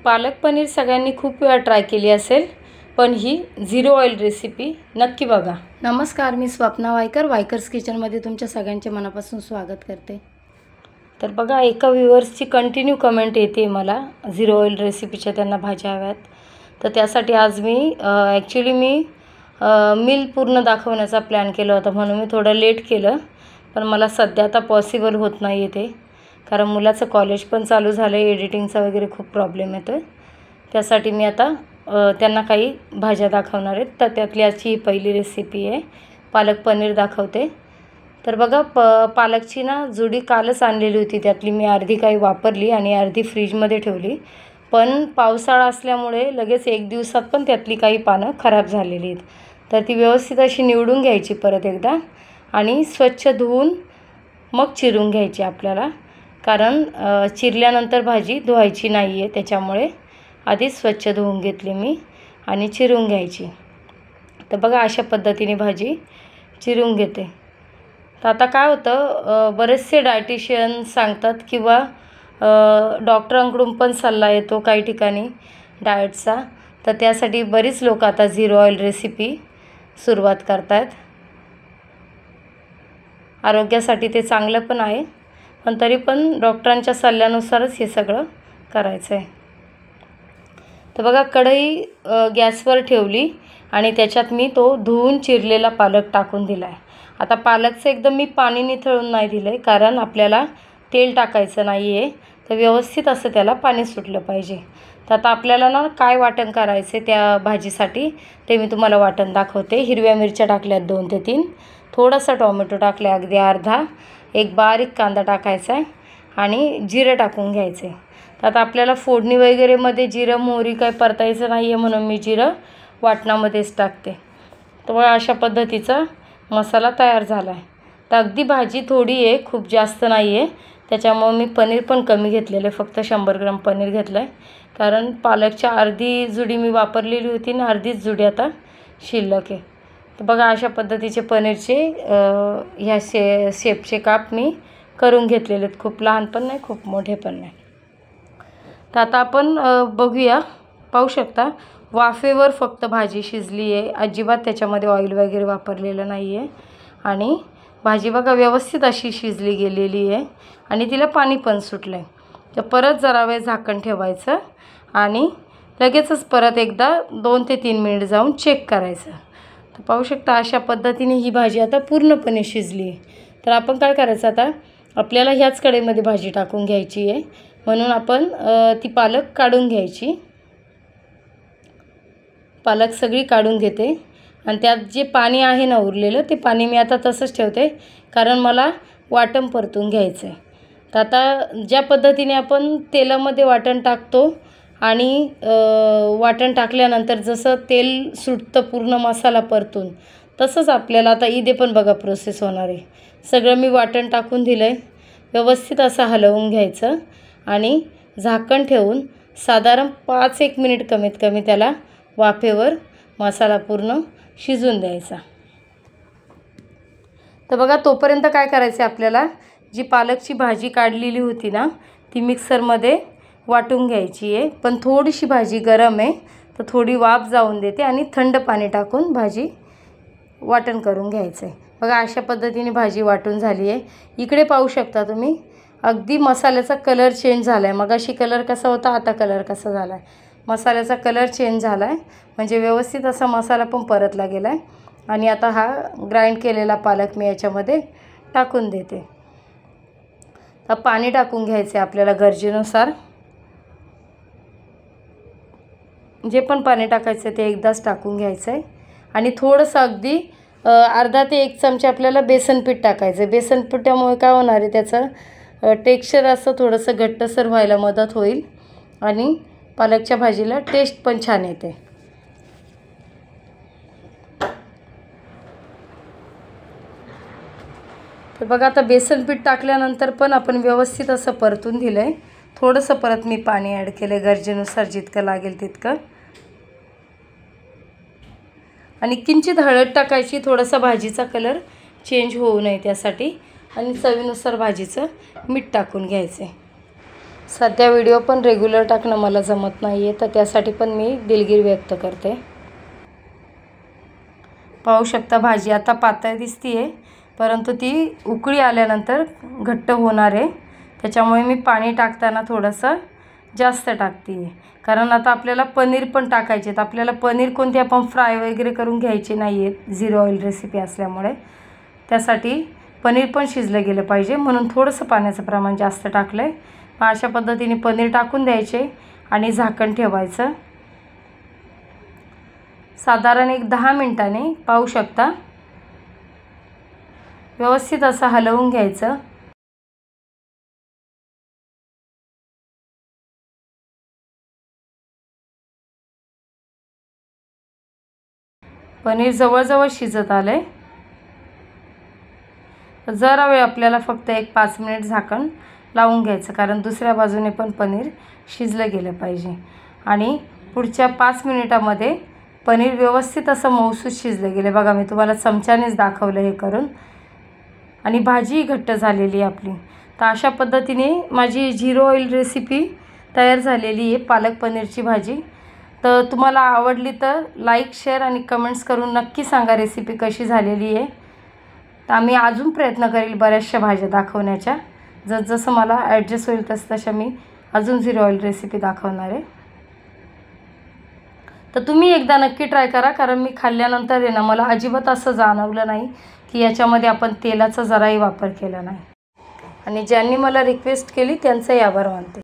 पालक पनीर सगळ्यांनी खूप वेळा ट्राय केली असेल, पण ही झिरो ऑइल रेसिपी नक्की बघा। नमस्कार, मी स्वप्ना वायकर, वायकर्स किचनमध्ये तुमच्या सगळ्यांचे मनापासून स्वागत करते। तर बघा, एका व्ह्यूअर्सची कंटिन्यू कमेंट येते मला झिरो ऑइल रेसिपीच्या, त्यांना भाज्या हव्यात। तर त्यासाठी आज मी ॲक्च्युली मील पूर्ण दाखवण्याचा प्लॅन केला होता, म्हणून मी थोडं लेट केलं, पण मला सध्या आता पॉसिबल होत नाही आहे ते, कारण मुलाचं कॉलेज पण चालू झालं आहे, एडिटिंगचा वगैरे खूप प्रॉब्लेम येतो आहे। त्यासाठी मी आता त्यांना काही भाज्या दाखवणार आहेत। तर त्यातली आजची पहिली रेसिपी आहे, पालक पनीर दाखवते। तर बघा, पालकची ना जुडी कालच आणलेली होती, त्यातली मी अर्धी काही वापरली आणि अर्धी फ्रीजमध्ये ठेवली, पण पावसाळा असल्यामुळे लगेच एक दिवसात पण त्यातली काही पानं खराब झालेली आहेत। तर ती व्यवस्थित अशी निवडून घ्यायची परत एकदा आणि स्वच्छ धुवून मग चिरून घ्यायची आपल्याला, कारण चिरल्यानंतर भाजी धुवायची नाही आहे, त्याच्यामुळे आधीच स्वच्छ धुवून घेतली मी आणि चिरून घ्यायची। तर बघा, अशा पद्धतीने भाजी चिरून घेते। तर आता काय होतं, बरेचसे डायटिशियन सांगतात किंवा डॉक्टरांकडून पण सल्ला येतो काही ठिकाणी डाएटचा, तर त्यासाठी बरीच लोक आता झिरो ऑइल रेसिपी सुरुवात करतात। आरोग्यासाठी ते चांगलं पण आहे, पण तरी पण डॉक्टरांच्या सल्ल्यानुसारच हे सगळं करायचं आहे। तर बघा, कढई गॅसवर ठेवली आणि त्याच्यात मी तो धुवून चिरलेला पालक टाकून दिला आहे। आता पालकचं एकदम मी पाणी निथळून नाही दिलं आहे, कारण आपल्याला तेल टाकायचं नाही आहे, तर व्यवस्थित असं त्याला पाणी सुटलं पाहिजे। तर आता आपल्याला ना काय वाटण करायचे त्या भाजीसाठी ते मी तुम्हाला वाटण दाखवते। हिरव्या मिरच्या टाकल्यात 2 ते 3, थोडासा टोमॅटो टाकला अगदी अर्धा, एक बारीक कांदा टाकायचा आहे आणि जिरं टाकून घ्यायचं आहे। तर आता आपल्याला फोडणी वगैरेमध्ये जिरं मोहरी काय परतायचं नाही आहे, म्हणून मी जिरं वाटणामध्येच टाकते। तर अशा पद्धतीचा मसाला तयार झाला आहे। तर अगदी भाजी थोडी आहे, खूप जास्त नाही आहे, त्याच्यामुळे मी पनीर पण कमी घेतलेलं आहे, फक्त 100 ग्राम पनीर घेतलं आहे, कारण पालकच्या अर्धी जुडी मी वापरलेली होती आणि अर्धीच जुडी आता शिल्लक आहे। तर बघा, अशा पद्धतीचे पनीरचे ह्या शेपचे काप मी करून घेतलेले आहेत, खूप लहान पण नाही, खूप मोठे पण नाही। तर आता आपण बघूया, पाहू शकता वाफेवर फक्त भाजी शिजली आहे, अजिबात त्याच्यामध्ये ऑइल वगैरे वापरलेलं नाही आहे आणि भाजी बघा व्यवस्थित अशी शिजली गेलेली आहे आणि तिला पाणी पण सुटलं आहे। तर परत जरा वेळ झाकण ठेवायचं आणि लगेचच परत एकदा 2 ते 3 मिनिट जाऊन चेक करायचं। तर पाहू शकता अशा पद्धतीने ही भाजी आता पूर्णपणे शिजली आहे। तर आपण काय करायचं, आता आपल्याला ह्याच कढईमध्ये भाजी टाकून घ्यायची आहे, म्हणून आपण ती पालक काढून घ्यायची। पालक सगळी काढून घेते आणि त्यात जे पाणी आहे ना उरलेलं, ते पाणी मी आता तसंच ठेवते, कारण मला वाटण परतून घ्यायचं आहे। तर आता ज्या पद्धतीने आपण तेलामध्ये वाटण टाकतो आणि वाटण टाकल्यानंतर जसं तेल सुटतं पूर्ण मसाला परतून, तसंच आपल्याला आता इथे पण बघा प्रोसेस होणार आहे। सगळं मी वाटण टाकून दिलं आहे, व्यवस्थित असं हलवून घ्यायचं आणि झाकण ठेवून साधारण 5-1 मिनिट कमीत कमी त्याला वाफेवर मसाला पूर्ण शिजून द्यायचा। तर बघा, तोपर्यंत काय करायचं आहे, आपल्याला जी पालकची भाजी काढलेली होती ना, ती मिक्सरमध्ये वाटून घ्यायची आहे, पण थोडीशी भाजी गरम आहे, तर थोडी वाफ जाऊन देते आणि थंड पाणी टाकून भाजी वाटण करून घ्यायचं आहे। बघा, अशा पद्धतीने भाजी वाटून झाली आहे। इकडे पाहू शकता तुम्ही, अगदी मसाल्याचा कलर चेंज झाला आहे, मगाशी कलर कसा होता, आता कलर कसा झाला आहे, मसाल्याचा कलर चेंज झाला आहे, म्हणजे व्यवस्थित असा मसाला पण परतला गेला आहे। आणि आता हा ग्राइंड केलेला पालक मी याच्यामध्ये टाकून देते। तर पाणी टाकून घ्यायचं आहे आपल्याला गरजेनुसार, जे पण पाणी टाकायचं ते एकदाच टाकून घ्यायचं आहे आणि थोडंसं अगदी अर्धा ते 1 चमचा आपल्याला बेसन पीठ टाकायचं आहे। बेसन पिठामुळे काय होणार आहे, त्याचं टेक्स्चर असं थोडंसं घट्टसर व्हायला मदत होईल आणि पालकच्या भाजीला टेस्ट पण छान येते। तर बघा, आता बेसन पीठ टाकल्यानंतर पण आपण व्यवस्थित असं परतून दिलं आहे। थोडंसं परत मी पाणी ॲड केलं आहे, गरजेनुसार जितकं लागेल तितकं, आणि किंचित हळद टाकायची, थोडासा भाजीचा कलर चेंज होऊ नये त्यासाठी, आणि चवीनुसार भाजीचं मीठ टाकून घ्यायचं आहे। सध्या व्हिडिओ पण रेग्युलर टाकणं मला जमत नाही आहे, तर त्यासाठी पण मी दिलगिरी व्यक्त करते. पाहू शकता भाजी आता पातळ दिसती आहे, परंतु ती उकळी आल्यानंतर घट्ट होणार आहे. त्याच्यामुळे मी पाणी टाकताना थोडंसं जास्त टाकते आहे, कारण आता आपल्याला पनीर पण टाकायचे आहेत. आपल्याला पनीर कोणते आपण फ्राय वगैरे करून घ्यायचे नाही आहेत, 0 ऑइल रेसिपी असल्यामुळे. त्यासाठी पनीर पण शिजलं गेलं पाहिजे, म्हणून थोडंसं पाण्याचं प्रमाण जास्त टाकलं आहे. मग अशा पद्धतीने पनीर टाकून द्यायचे आणि झाकण ठेवायचं. साधारण एक 10 मिनिटांनी पाहू शकता व्यवस्थित असं हलवून घ्यायचं. पनीर जवळजवळ शिजत आलंय. जरा वेळ आपल्याला फक्त एक 5 मिनिट झाकण लावून घ्यायचं, कारण दुसऱ्या बाजूने पण पनीर शिजलं गेलं पाहिजे. आणि पुढच्या 5 मिनिटामध्ये पनीर व्यवस्थित असं मऊसूत शिजलं गेलं. बघा, मी तुम्हाला चमच्यानेच दाखवलं हे करून. आणि भाजीही घट्ट झालेली आहे आपली. तर अशा पद्धतीने माझी 0 ऑइल रेसिपी तयार झालेली आहे, पालक पनीरची भाजी. तर तुम्हाला आवडली तर लाईक, शेअर आणि कमेंट्स करून नक्की सांगा रेसिपी कशी झालेली आहे. तर आम्ही अजून प्रयत्न करेल बऱ्याचशा भाज्या दाखवण्याच्या. जसं मला ॲडजस्ट होईल तशा मी अजून 0 ऑइल रेसिपी दाखवणार आहे. तर तुम्ही एकदा नक्की ट्राय करा, कारण मी खाल्ल्यानंतर आहे ना, मला अजिबात असं जाणवलं नाही की याच्यामध्ये आपण तेलाचा जराही वापर केला नाही. आणि ज्यांनी मला रिक्वेस्ट केली त्यांचाही आभार मानते.